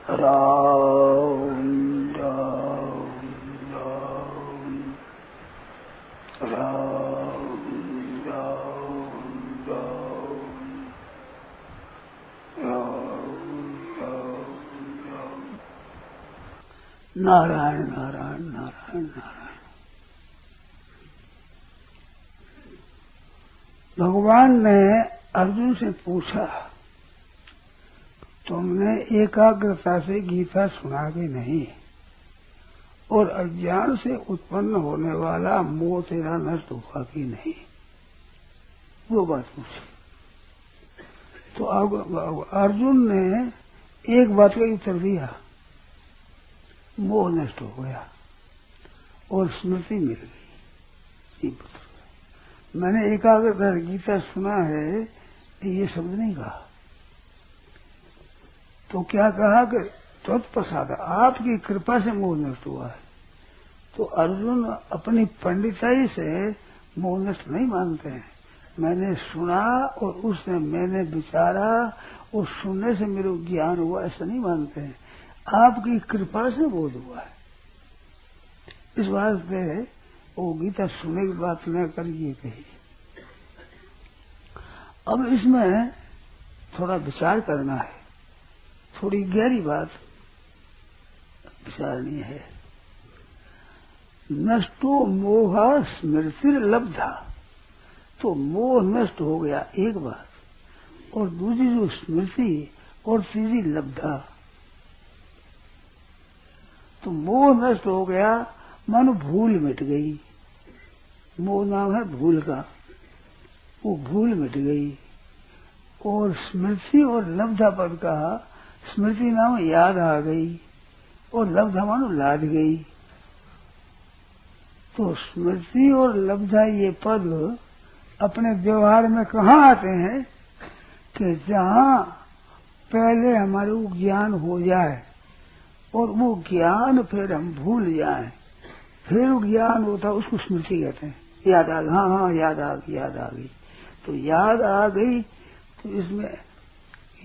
राम राम राम राम राम राम राम राम नारायण नारायण नारायण नारायण। भगवान ने अर्जुन से पूछा, तुमने एकाग्रता से गीता सुना कि नहीं, और अज्ञान से उत्पन्न होने वाला मोह तेरा नष्ट हुआ कि नहीं, वो बात पूछी। तो अब अर्जुन ने एक बात का उत्तर दिया, मोह नष्ट हो गया और स्मृति मिल गई। मैंने एकाग्रता गीता सुना है, ये शब्द नहीं कहा। तो क्या कहा कि त्वत्प्रसाद, आपकी कृपा से मोह नष्ट हुआ है। तो अर्जुन अपनी पंडिताई से मोह नष्ट नहीं मानते हैं। मैंने सुना और उसने मैंने विचारा और सुनने से मेरे ज्ञान हुआ, ऐसा नहीं मानते हैं। आपकी कृपा से बोध हुआ है। इस वास्ते वो गीता सुनने की बात न करिए कही। अब इसमें थोड़ा विचार करना है, थोड़ी गहरी बात विचारनी है। नष्टो मोह स्मृति लब्धा, तो मोह नष्ट हो गया एक बात, और दूसरी जो स्मृति और तीसरी लब्धा। तो मोह नष्ट हो गया मानो भूल मिट गई। मोह नाम है भूल का, वो भूल मिट गई। और स्मृति और लब्धा पद का, स्मृति नाम याद आ गई और लब्धा मानो लाद गई। तो स्मृति और लब्धा ये पद अपने व्यवहार में कहाँ आते हैं कि जहाँ पहले हमारे को ज्ञान हो जाए और वो ज्ञान फिर हम भूल जाएं, फिर वो ज्ञान होता उसको स्मृति कहते हैं। याद आ गई, हाँ याद आ गई, याद आ गई। तो याद आ गई, तो इसमें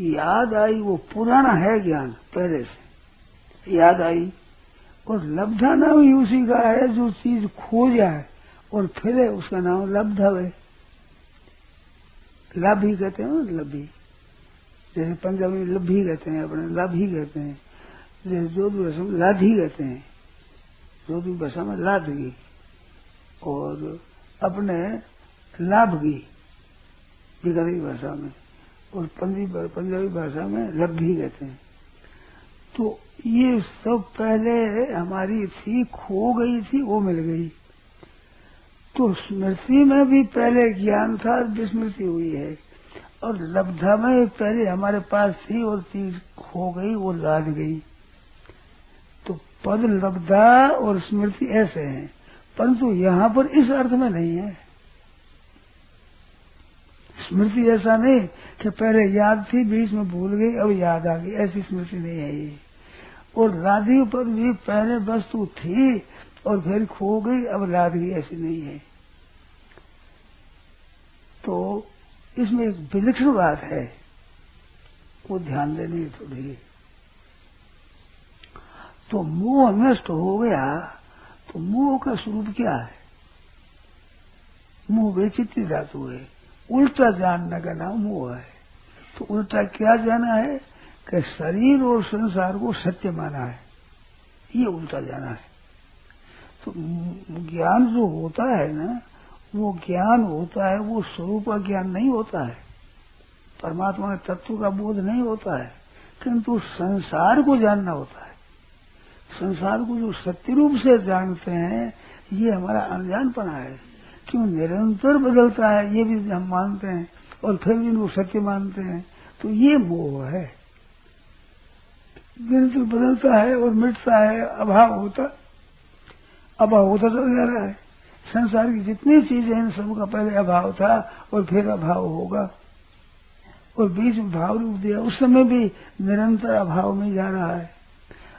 याद आई, वो पुराना है ज्ञान पहले से याद आई। और लब्धा नाम ही उसी का है जो चीज खो जाए और फिर उसका नाम लब्धव है। लाभी कहते हैं, लभी, जैसे पंजाबी में लभी कहते हैं, अपने लाभी कहते हैं। जैसे जोधपुर भाषा में लाधी कहते हैं, जोधपुर भाषा में लादगी, और अपने लाभगी बिगड़ी भाषा में, और पंजाबी भाषा में लब्धी कहते हैं। तो ये सब पहले हमारी थी, खो गई थी, वो मिल गई। तो स्मृति में भी पहले ज्ञान था, विस्मृति हुई है, और लब्धा में पहले हमारे पास थी और चीज खो गई, वो लाद गई। तो पद लब्धा और स्मृति ऐसे हैं, परंतु यहाँ पर इस अर्थ में नहीं है। स्मृति ऐसा नहीं कि पहले याद थी, बीच में भूल गई, अब याद आ गई, ऐसी स्मृति नहीं है ये। और लादी पर भी पहले वस्तु थी और फिर खो गई, अब लाद गई, ऐसी नहीं है। तो इसमें एक विलक्षण बात है, वो ध्यान देनी थोड़ी। तो मोह नष्ट हो गया, तो मोह का स्वरूप क्या है? मोह वैचित्र्य धातु है, उल्टा जानने का नाम मोह है। तो उल्टा क्या जाना है कि शरीर और संसार को सत्य माना है, ये उल्टा जाना है। तो ज्ञान जो होता है ना, वो ज्ञान होता है, वो स्वरूप का ज्ञान नहीं होता है, परमात्मा के तत्व का बोध नहीं होता है, किंतु संसार को जानना होता है। संसार को जो सत्य रूप से जानते हैं, ये हमारा अनजानपना है। क्यों निरंतर बदलता है, ये भी हम मानते हैं, और फिर भी वो सत्य मानते हैं। तो ये मोह है, निरंतर बदलता है और मिटता है, अभाव होता चल जा रहा है। संसार की जितनी चीजें हैं, सबका पहले अभाव था और फिर अभाव होगा, और बीच में भाव रूप दिया, उस समय भी निरंतर अभाव में जा रहा है।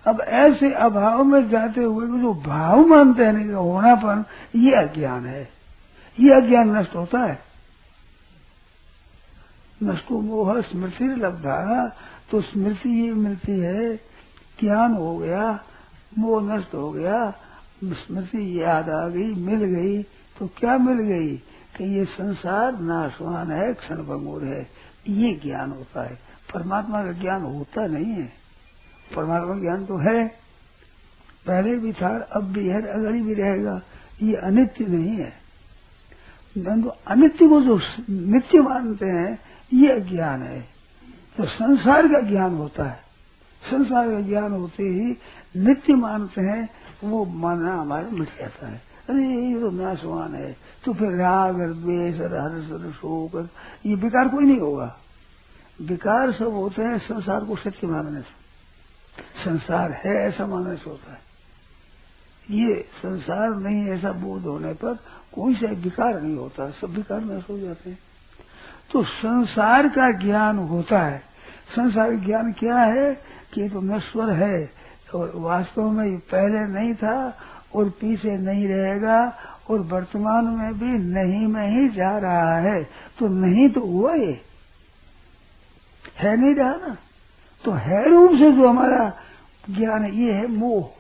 अब ऐसे अभाव में जाते हुए जो भाव मानते हैं कि होनापन, ये अज्ञान है। ये अज्ञान नष्ट होता है। नष्टो मोह स्मृति लब्धा, तो स्मृति ये मिलती है ज्ञान हो गया, मोह नष्ट हो गया, स्मृति याद आ गई, मिल गई। तो क्या मिल गई कि ये संसार नाशवान है, क्षणभंगुर है, ये ज्ञान होता है। परमात्मा का ज्ञान होता नहीं है। परमात्मा ज्ञान तो है, पहले भी था, अब भी है, अगर भी रहेगा। ये अनित्य नहीं है। तो अनित्य को जो नित्य मानते हैं ये अज्ञान है। तो संसार का ज्ञान होता है, संसार का ज्ञान होते ही नित्य मानते हैं, वो मानना हमारा मिट जाता है। अरे ये तो नाशवान है, तो फिर राग और द्वेष और हर्ष और शोक ये विकार कोई नहीं होगा। विकार सब होते हैं संसार को सत्य मानने से। संसार है ऐसा मानने से होता है। ये संसार नहीं ऐसा बोध होने पर कोई सा विकार नहीं होता, सब विकार नष्ट हो जाते हैं। तो संसार का ज्ञान होता है। संसार का ज्ञान क्या है कि ये तो नश्वर है और वास्तव में ये पहले नहीं था और पीछे नहीं रहेगा और वर्तमान में भी नहीं में ही जा रहा है। तो नहीं तो हुआ, ये है नहीं रहा ना। तो है रूप से जो हमारा ज्ञान है, ये है मोह।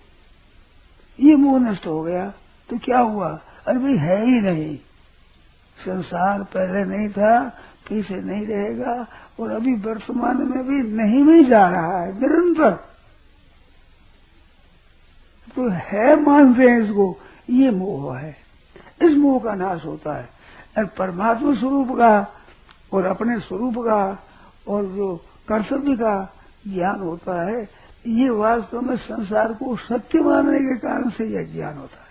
ये मोह नष्ट हो गया तो क्या हुआ? अरे भाई है ही नहीं, संसार पहले नहीं था, पीछे नहीं रहेगा और अभी वर्तमान में भी नहीं भी जा रहा है निरंतर। तो है मानते हैं इसको, ये मोह है। इस मोह का नाश होता है और परमात्मा स्वरूप का और अपने स्वरूप का और जो कर्तव्य का ज्ञान होता है। ये वास्तव में संसार को सत्य मानने के कारण से यह ज्ञान होता है।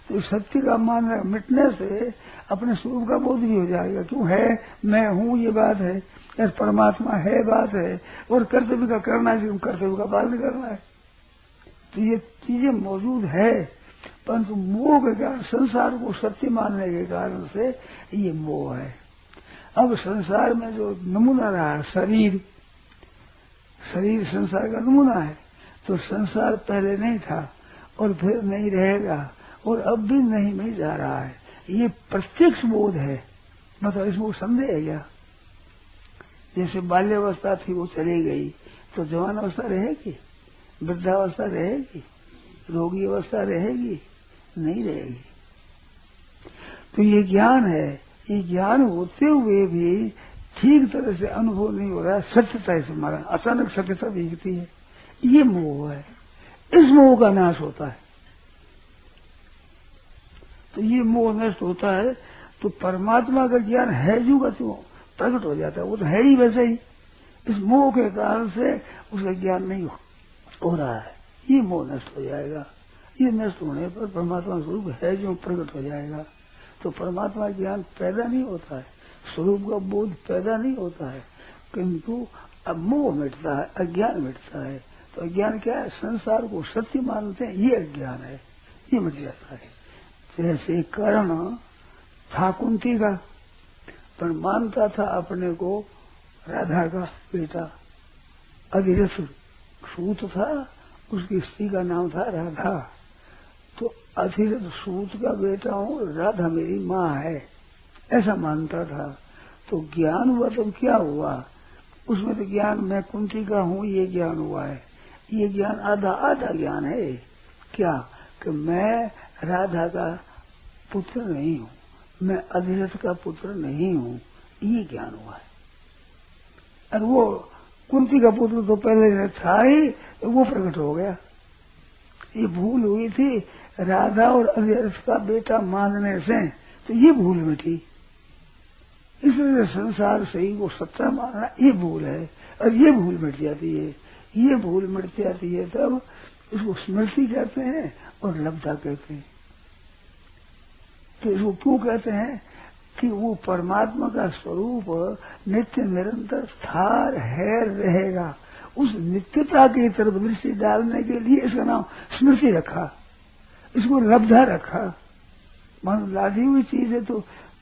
तो सत्य का मान मिटने से अपने स्वरूप का बोध भी हो जाएगा। क्यों है, मैं हूँ, ये बात है, और परमात्मा है बात है, और कर्तव्य का करना है, कर्तव्य का पालन करना है। तो ये चीजें मौजूद है, परंतु मोह के कारण, संसार को सत्य मानने के कारण से ये मोह है। अब संसार में जो नमूना रहा शरीर, शरीर संसार का नमूना है। तो संसार पहले नहीं था और फिर नहीं रहेगा और अब भी नहीं में जा रहा है। ये प्रत्यक्ष बोध है, मतलब इसमें संदेह है क्या? जैसे बाल्यावस्था थी वो चली गई, तो जवान अवस्था रहेगी, वृद्धावस्था रहेगी, रोगी अवस्था रहेगी? नहीं रहेगी। तो ये ज्ञान है, ये ज्ञान होते हुए भी ठीक तरह से अनुभव नहीं हो रहा, सत्यता से हमारा अचानक सत्यता दिखती है, ये मोह है। इस मोह का नाश होता है। तो ये मोह नष्ट होता है तो परमात्मा का ज्ञान है जो का त्यों प्रकट हो जाता है। वो तो है ही वैसे ही, इस मोह के कारण से उसका ज्ञान नहीं हो रहा है। ये मोह नष्ट हो जाएगा। ये नष्ट होने पर परमात्मा स्वरूप है जो प्रकट हो जाएगा। तो परमात्मा ज्ञान पैदा नहीं होता है, स्वरूप का बोध पैदा नहीं होता है, किंतु अब मोह मिटता है, अज्ञान मिटता है। तो अज्ञान क्या है? संसार को सत्य मानते हैं, ये अज्ञान है, ये मिट जाता है। जैसे कर्ण था कुंती का, पर मानता था अपने को राधा का बेटा, अधिरथ सूत था, उसकी स्त्री का नाम था राधा। तो अधिरथ सूत का बेटा हूँ, राधा मेरी माँ है, ऐसा मानता था। तो ज्ञान हुआ तो क्या हुआ? उसमें तो ज्ञान मैं कुंती का हूँ ये ज्ञान हुआ है। ये ज्ञान आधा आधा ज्ञान है। क्या कि मैं राधा का पुत्र नहीं हूँ, मैं अधिरथ का पुत्र नहीं हूँ, ये ज्ञान हुआ है। और वो कुंती का पुत्र तो पहले था ही, वो प्रकट हो गया। ये भूल हुई थी राधा और अधिरथ का बेटा मानने से, तो ये भूल मिटी। इसलिए संसार सही वो सत्ता मानना ये भूल है, और ये भूल मिट जाती है। ये भूल मिट जाती है तब इसको स्मृति कहते हैं और लब्धा कहते हैं। तो इसको क्यों कहते हैं? कि वो परमात्मा का स्वरूप नित्य निरंतर था, है, रहेगा। उस नित्यता की तरफ दृष्टि डालने के लिए इसका नाम स्मृति रखा, इसको लब्धा रखा। मान लादी हुई चीज है तो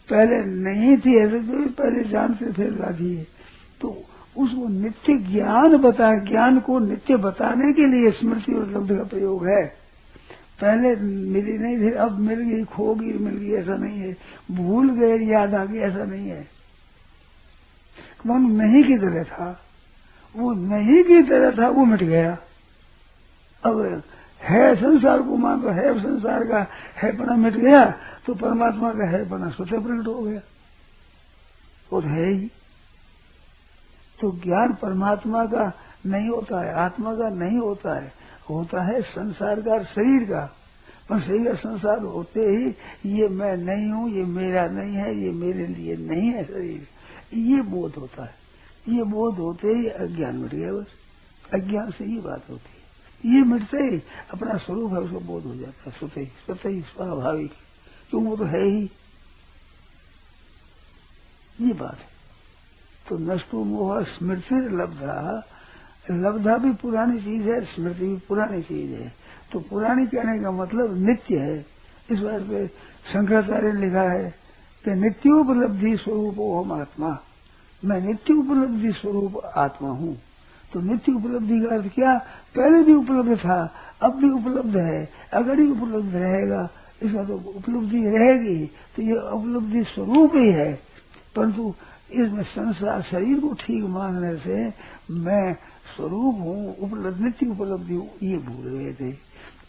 पहले नहीं थी, ऐसे तो पहले जानते थे लादी है। तो उसको नित्य ज्ञान को नित्य बताने के लिए स्मृति और लब्ध का प्रयोग है। पहले मिली नहीं थी, अब मिल गई, खो गई, मिल गई, ऐसा नहीं है। भूल गए, याद आ गई, ऐसा नहीं है। मन नहीं की तरह था, वो नहीं की तरह था, वो मिट गया। अब है संसार को मान तो है संसार का हैपना मिट गया तो परमात्मा का हैपना स्वतः प्रकट हो गया, वो तो है ही। तो ज्ञान परमात्मा का नहीं होता है, आत्मा का नहीं होता है, होता है संसार का, शरीर का। पर शरीर का संसार होते ही ये मैं नहीं हूँ, ये मेरा नहीं है, ये मेरे लिए नहीं है शरीर, ये बोध होता है। ये बोध होते ही अज्ञान मिट गया, बस अज्ञान से ये बात होती है। ये मिटते ही अपना स्वरूप है उसको बोध हो जाता है, स्वतः ही स्वाभाविक, क्यों वो तो है ही। ये बात है। तो नष्टो मोह स्मृति लब्धा, लब्धा भी पुरानी चीज है, स्मृति भी पुरानी चीज है। तो पुरानी कहने का मतलब नित्य है। इस बात पे शंकराचार्य ने लिखा है कि नित्योपलब्धि स्वरूप ओम आत्मा, मैं नित्य उपलब्धि स्वरूप आत्मा हूँ। तो नित्य उपलब्धि का अर्थ क्या, पहले भी उपलब्ध था, अब भी उपलब्ध है, अगर ही उपलब्ध रहेगा, इसका तो उपलब्धि रहेगी, तो ये उपलब्धि स्वरूप ही है। परंतु इसमें संसार शरीर को ठीक मानने से मैं स्वरूप हूँ, उपलब्ध नित्य उपलब्धि हूँ, ये भूल गए थे।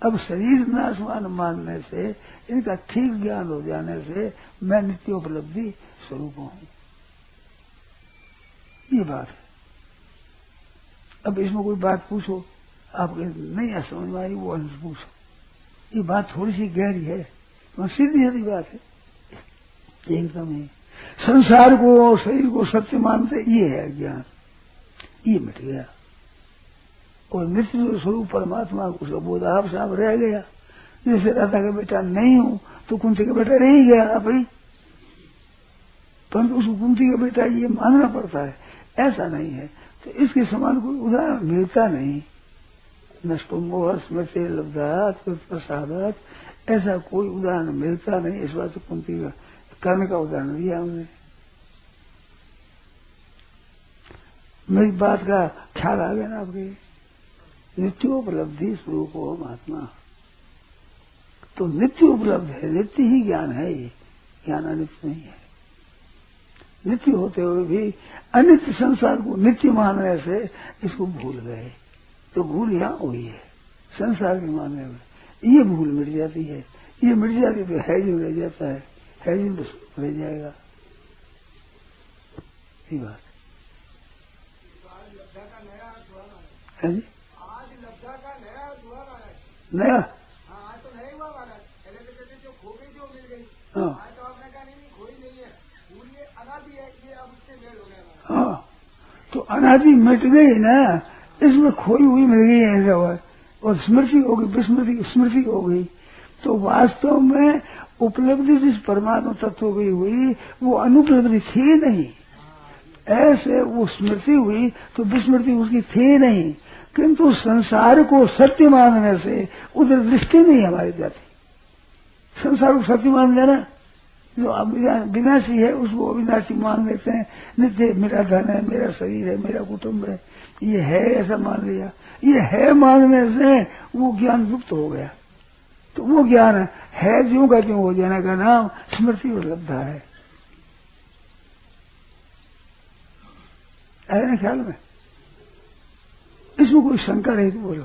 अब शरीर नाशवान मानने से, इनका ठीक ज्ञान हो जाने से मैं नित्य उपलब्धि स्वरूप हूँ, ये बात है। अब इसमें कोई बात पूछो, आपके नहीं समझ में आई, वो पूछो। ये बात थोड़ी सी गहरी है, सीधी सीधी बात है एकदम ही। संसार को और शरीर को सत्य मानते, ये है ज्ञान, ये मिट गया। और नित्य स्वरूप परमात्मा को उसका बोध आप साहब रह गया। जैसे राधा का बेटा नहीं हूँ तो कुंती का बेटा रह ही गया भाई, परंतु उसको कुंती का बेटा ये मानना पड़ता है, ऐसा नहीं है। तो इसके समान कोई उदाहरण मिलता नहीं। नष्टो मोह स्मृति लब्धात प्रसादात, ऐसा कोई उदाहरण मिलता नहीं। इस बात से कुंती का कर्ण का उदाहरण दिया हमने। मेरी बात का ख्याल आ गया ना आपके। नित्योपलब्धि स्वरूप ओम आत्मा, तो नित्य उपलब्ध है, नित्य ही ज्ञान है, ये ज्ञान अनित्य नहीं है। नित्य होते हुए भी अनित्य संसार को नित्य मानने से इसको भूल गए। तो भूल यहाँ हुई है संसार के मानने में, ये भूल मिट जाती है। ये मिट जाती तो है जो रह जाता है, है जो तो रह जाएगा। ये बात है जी। नया आज तो नहीं हुआ महाराज, पहले तो कहते जो खो गई जो मिल गई, आज तो आपने कहा नहीं खोई नहीं है, भूल ये अनादि है, ये अब उससे मेल हो गया। हाँ, तो अनादि मिट गई ना, इसमें खोई हुई मिल गई है ऐसा हुआ, और स्मृति हो गई, विस्मृति स्मृति हो गई। तो वास्तव में उपलब्धि जिस परमात्मा तत्व की हुई वो अनुपलब्धि थी नहीं, ऐसे वो स्मृति हुई तो विस्मृति उसकी थी नहीं। किंतु संसार को सत्य मानने से उधर दृष्टि नहीं हमारी जाती। संसार को सत्य मान लेना, जो विनाशी है उसको अविनाशी मान लेते हैं। नित्य मेरा धन है, मेरा शरीर है, मेरा कुटुंब है, ये है ऐसा मान लिया। ये है मानने से वो ज्ञान लुप्त हो गया। तो वो ज्ञान है ज्यों का त्यों हो जाने का नाम स्मृति उपलब्ध है। ऐसा ख्याल में इसमें कोई शंका नहीं तो बोलो।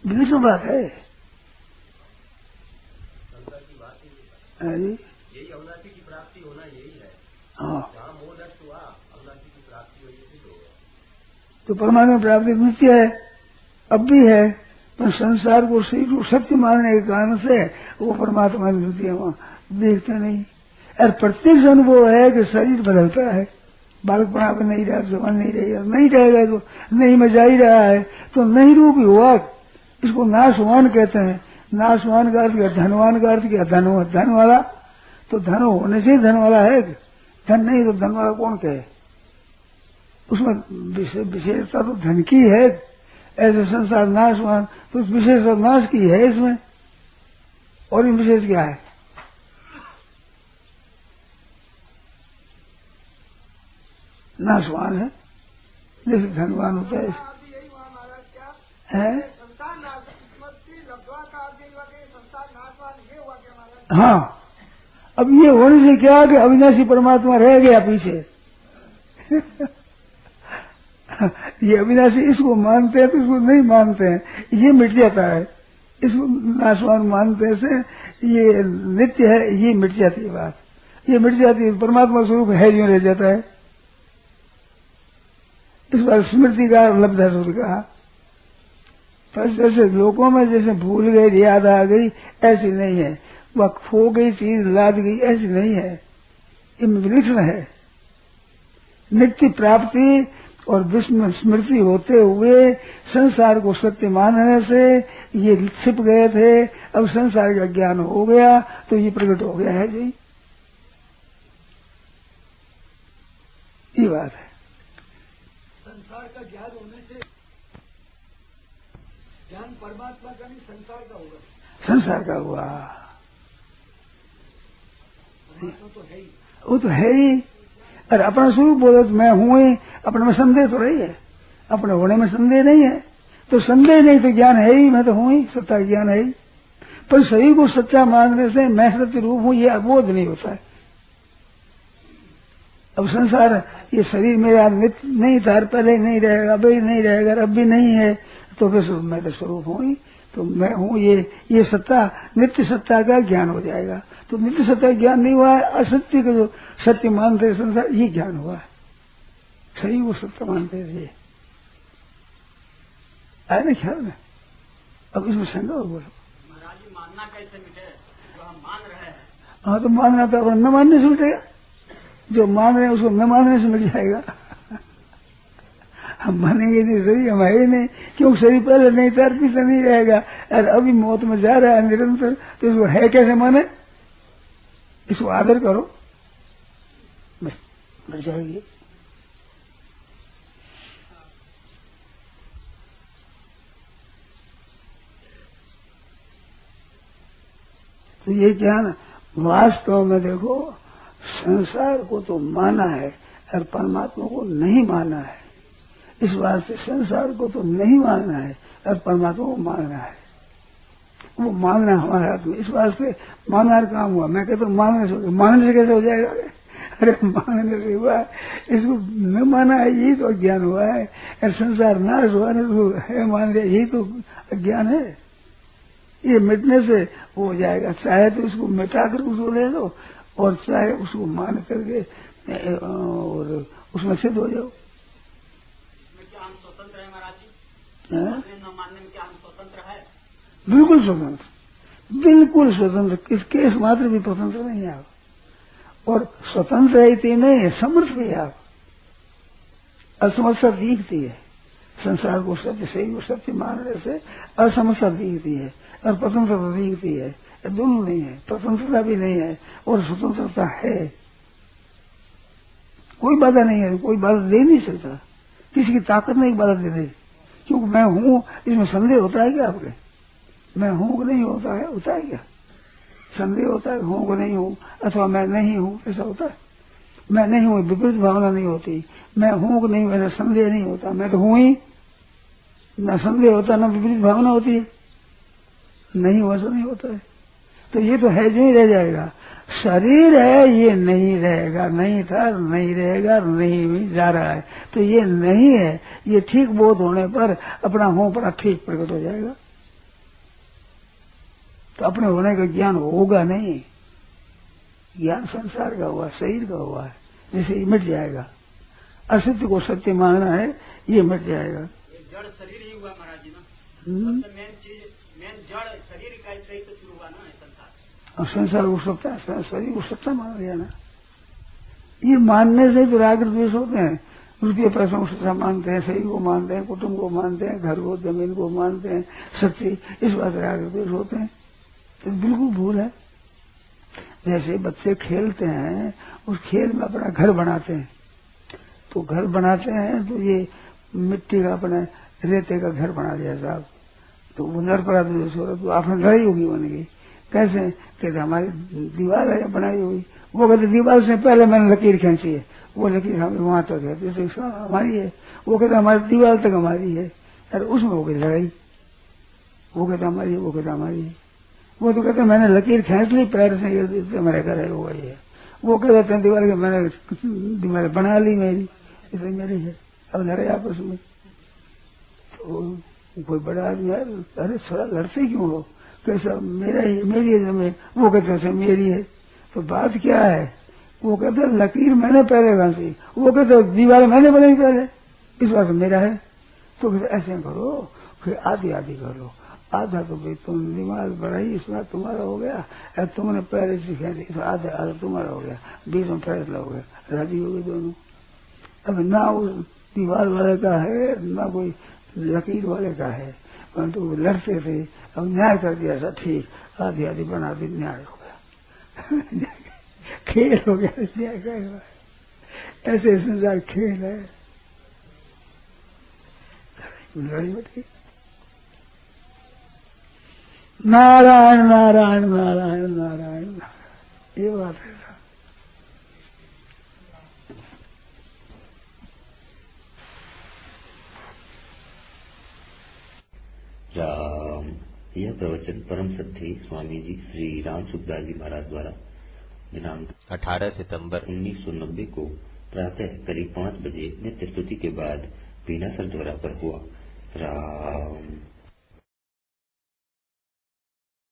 विलक्षण बात है जी। यही अविनाशी की प्राप्ति होना यही है। हाँ, जहाँ मोह नष्ट हुआ अविनाशी की प्राप्ति हुई, सिद्ध हो गया। तो परमात्मा प्राप्ति नित्य है, अब भी है, पर संसार को सत्य मानने के कारण से वो परमात्मा नित्य वहां देखते नहीं। और प्रत्यक्ष अनुभव है कि शरीर बदलता है, बालकपना पे नहीं रहा, जवान नहीं रहेगा, नहीं रहेगा तो नहीं में जा ही रहा है, तो नहीं रूप हुआ। इसको नाशवान कहते हैं। नाशवान का अर्थ क्या, धनवान का अर्थ क्या, धन वाला। तो धन होने से धन वाला है, धन नहीं तो धन वाला कौन कहे। उसमें विशेषता तो धन की है। ऐसे संसार नाशवान तो विशेषता नाश की है इसमें, और इन विशेष क्या है, नाशवान है, जैसे धनवान होता है यही हुआ महाराज, क्या है। संसार नाश लब्धवा का अर्थ यही हुआ कि संसार नाशवान ये हुआ क्या महाराज। हाँ, अब ये होने से क्या कि अविनाशी परमात्मा रह गया पीछे। ये अविनाशी इसको मानते हैं तो इसको नहीं मानते हैं, ये मिट जाता है। इसको नाशवान मानते से ये नित्य है, ये मिट जाती है बात, ये मिट जाती है। परमात्मा स्वरूप है यूं रह जाता है। इस बार स्मृति का लब्धा सूत्र कहा। पर जैसे लोगों में जैसे भूल गई याद आ गई ऐसी नहीं है, वह खो गई चीज लाद गई ऐसी नहीं है, ये विलक्षण है। नित्य प्राप्ति और विस्मृति स्मृति होते हुए संसार को सत्य मानने से ये छिप गए थे, अब संसार का ज्ञान हो गया तो ये प्रकट हो गया है जी, ये बात है। संसार का ज्ञान होने से ज्ञान परमात्मा का नहीं संसार का होगा, संसार का हुआ, परमात्मा तो है ही, वो तो है ही। अरे अपना स्वरूप बोलो तो मैं हूं ही, अपने में संदेह तो रही है, अपने होने में संदेह नहीं है, तो संदेह नहीं तो ज्ञान है ही, मैं तो हूं ही, सत्ता ज्ञान है ही। पर शरीर को सच्चा मानने से मैं सत्य रूप हूं ये अबोध नहीं होता है। अब संसार ये शरीर मेरा नित्य नहीं था, पहले नहीं रहेगा, अभी नहीं रहेगा, अब भी नहीं है, तो फिर मैं तो स्वरूप हूं ही, तो मैं हूं ये सत्ता, नित्य सत्ता का ज्ञान हो जाएगा। तो नित्य सत्ता ज्ञान नहीं हुआ है, असत्य का जो सत्य मानते संसार ये ज्ञान हुआ है, सही वो सत्य मानते थे। आए ना ख्याल में? अब इसमें शंका हो, बोलो महाराज जी मानना कैसे मिटे जो हम मान रहे हैं? हाँ तो मानना तो अपना न मानने से मिटेगा, जो मान रहे हैं उसको न मानने से मिट जाएगा। हम मानेंगे नहीं, शरीर हम है ही नहीं, क्योंकि शरीर पहले नहीं था, पीछे नहीं रहेगा, और अभी मौत में जा रहा है निरंतर, तो इसको है कैसे माने? इसको आदर करो, बस मिट जाएगी। तो ये ज्ञान वास्तव में देखो, संसार को तो माना है और परमात्मा को नहीं माना है। इस वास्ते संसार को तो नहीं मानना है और परमात्मा को मानना है, वो मानना हमारे हाथ में। इस वास्ते मानना काम हुआ। मैं कहता हूँ मानने से कैसे हो जाएगा? अरे मानने से हुआ, इसको न माना है यही तो अज्ञान हुआ है, और संसार नाश हुआ न है मान लिया यही तो अज्ञान है। ये मिटने से वो हो जाएगा। चाहे तो उसको मिटा कर उसको ले लो, और चाहे उसको मान करके और उसमें सिद्ध हो जाओ। क्या हम स्वतंत्र है महाराज जी? न मानने में क्या हम स्वतंत्र है? बिल्कुल स्वतंत्र, बिल्कुल स्वतंत्र, किसके मात्र भी स्वतंत्र नहीं आप। और स्वतंत्र है इतनी नहीं है, समर्थ भी है आप। असमर्थता दिखती है, संसार को सत्य सही को सत्य मानने से असमर्थता दिखती है और स्वतंत्रता दिखती है। दोनों नहीं है, स्वतंत्रता भी नहीं है और स्वतंत्रता है। कोई बाधा नहीं है, कोई बाधा दे नहीं सकता, किसी की ताकत नहीं बाधा दे दे। क्योंकि मैं हूं, इसमें संदेह होता है क्या आपके? मैं हूं कि नहीं होता है क्या? संदेह होता है हूं कि नहीं हूं, अथवा मैं नहीं हूं, ऐसा होता है? मैं नहीं हूं विपरीत भावना नहीं होती, मैं हूं कि नहीं मेरा संदेह नहीं होता, मैं तो हूं ही, न संदेह होता न विपरीत भावना होती है, नहीं हुआ तो नहीं होता है। तो ये तो है जो ही रह जाएगा। शरीर है ये नहीं रहेगा, नहीं था नहीं रहेगा, नहीं भी जा रहा है, तो ये नहीं है, ये ठीक बोध होने पर अपना हों पर ठीक प्रकट हो जाएगा। तो अपने होने का ज्ञान होगा नहीं, ज्ञान संसार का हुआ, शरीर का हुआ है, जैसे ये मिट जाएगा। असत्य को सत्य मानना है, ये मिट जाएगा। जड़ शरीर ही हुआ महाराज जी ना, मेन चीज मेन जड़ शरीर का ही तो शुरू हुआ ना संसार। और संसार को सत्ता, शरीर को सत्ता मान लिया ना, ये मानने से तो राग द्वेष होते हैं। रुपये पैसों को सत्ता मानते हैं, शरीर को मानते हैं, कुटुंब को मानते हैं, घर को जमीन को मानते हैं सत्य, इस बात राग द्वेष होते हैं। तो बिल्कुल भूल है। जैसे बच्चे खेलते हैं, उस खेल में अपना घर बनाते हैं, तो घर बनाते हैं तो ये मिट्टी का अपने रेते का घर बना दिया साहब, तो वो नरपरा तो आपने लड़ाई होगी बन गई। कैसे? कहते हमारी दीवार है बनाई हुई, वो कहते दीवार से पहले मैंने लकीर खींची है, वो लकीर हमें वहां तक है, जैसे हमारी है, वो कहते हमारी दीवार तक हमारी है, अरे उसमें हो गई लड़ाई। वो कहते हमारी है, वो कहते हमारी है। वो तो कहते मैंने लकीर खींच ली पैर से, ये मेरे घर है, वो ये है। वो कहते हैं दीवार के मैंने दीवार बना ली मेरी, इसे मेरी है, अब लड़े आपस में। तो कोई बड़ा आदमी है, अरे थोड़ा लड़ते क्यों हो, कैसा मेरा ही मेरी है जमीन, वो कहते मेरी है। तो बात क्या है, वो कहते लकीर मैंने पहले घासी, वो कहते दीवार मैंने बनाई पहले, इस बात मेरा है। तो कहते ऐसे करो फिर आधी आधी कर लो, आधा तो भाई तुम दिमाग बढ़ाई, इस बार तुम्हारा हो गया, तुमने पहले सिखा दी, तो आधा आधा तुम्हारा हो गया, बीच में फैसला हो गया, राजी हो गए दोनों। अब ना उस दीवार वाले का है ना कोई लकीर वाले का है, परंतु वो लड़ते थे, अब न्याय कर दिया ऐसा, ठीक आधी आधी बना दी, न्याय हो गया खेल हो गया, न्याय कर। ऐसे संसार खेल है, लड़ाई मत। नारायण नारायण नारायण नारायण नारायण, ये बात है। राम। यह प्रवचन परम सत्य स्वामी जी श्री राम सुखदास जी महाराज द्वारा दिनांक 18 सितंबर 1990 को प्रातः करीब 5 बजे नित्य स्तुति के बाद पीनासर द्वारा पर हुआ। राम।